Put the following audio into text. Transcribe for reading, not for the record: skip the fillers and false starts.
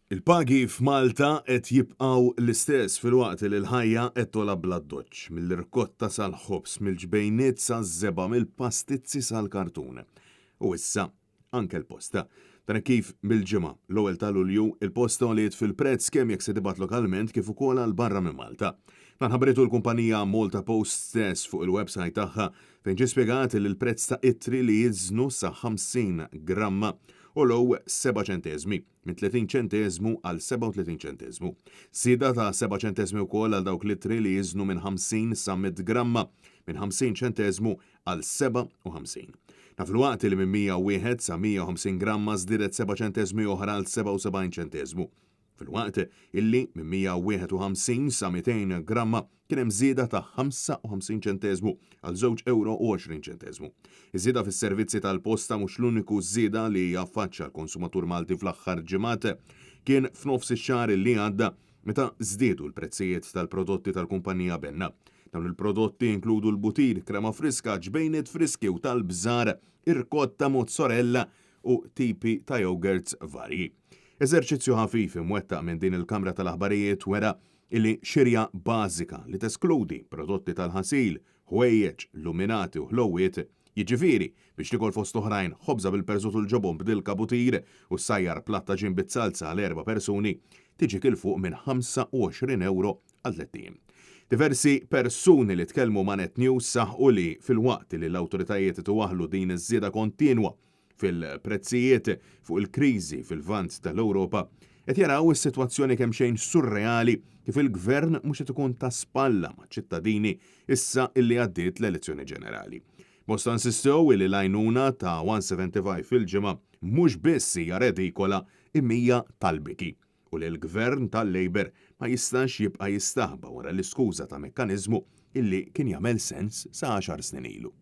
Il-pagi f'Malta qed jibqgħu l-istess filwaqt li l-ħajja qed tolab bla doċċ mill-irkotta sal-ħobs, mill-ġbejniet saż-żeba, mill-pastizzi sal-kartun. U issa anke l-posta. Dan kif mill-ġimgħa l-ewwel ta' Lulju il-posta għoliet fil-prezz kemm jekk se tibgħat lokalment kif ukoll għal barra minn Malta. Dan ħabbretu l-kumpanija Malta Post stess fuq il-website tagħha fejn ġie spjegat li l-prezz ta' ittri li jiżnu sa 50 gramma u low 7 ċentesmi, minn 30 ċentesmu għal 37 ċentesmu. Sida ta' 7 ċentesmi wkoll għal dawk litri li jiżnu minn 50 sa 100 gramma, minn 50 ċentesmu għal 57. Fil-waqt li minn 101 sa 150 gramma żdiedet 7 ċentesmi oħra għal 77 ċentesmu. Fil-waqt illi minn 151 sa 200 gramma kien hemm żieda ta' 55 ċentesmu għal €2.20. Iż-żieda fis-servizzi tal-posta mhux l-uniku żieda li jaffaċċja l-konsumatur Malti fl-aħħar ġimgħat kien f'nofs ix-xahar li għadda meta żdiedu l-prezzijiet tal-prodotti tal-kumpanija Benna. Dawn il-prodotti inkludu l-butir, krema friska, ġbejniet friski u tal-bżar, irkotta, mozzarella u tipi ta' yogurts varji. Eżerċizzju ħafif imwettaq minn din il-Kamra tal-Aħbarijiet wera illi xirja bażika li teskludi prodotti tal-ħasil, ħwejjeġ, luminati u ħlowiet, jiġifieri biex tikol fost oħrajn ħobża bil-perżut u l-ġobon bdilka butir u sajjar platta ġim bit-salsa għal 4 persuni tiġi kil fuq minn €25 għal 3. Diversi persuni li tkellmu ma' Net News saħħu li fil-waqt li l-awtoritajiet tuwaħlu din iż-żieda kontinwa fil-prezzijiet fuq il-kriżi fil-vant tal-Ewropa qed jaraw is-sitwazzjoni kemm xejn surreali kif il-gvern mhux qed ikun ta' spalla maċ-ċittadini issa illi għaddiet l-elezzjoni ġenerali. Bosta nsistew li l-għajnuna ta' 175 fil-ġimgħa mhux biss hija redikola imija tal-biki u li l-gvern tal-Labor ma jistax jibqa' jistaħba wara l-iskuża ta' mekkaniżmu illi kien jagħmel sens sa 10 snin ilu.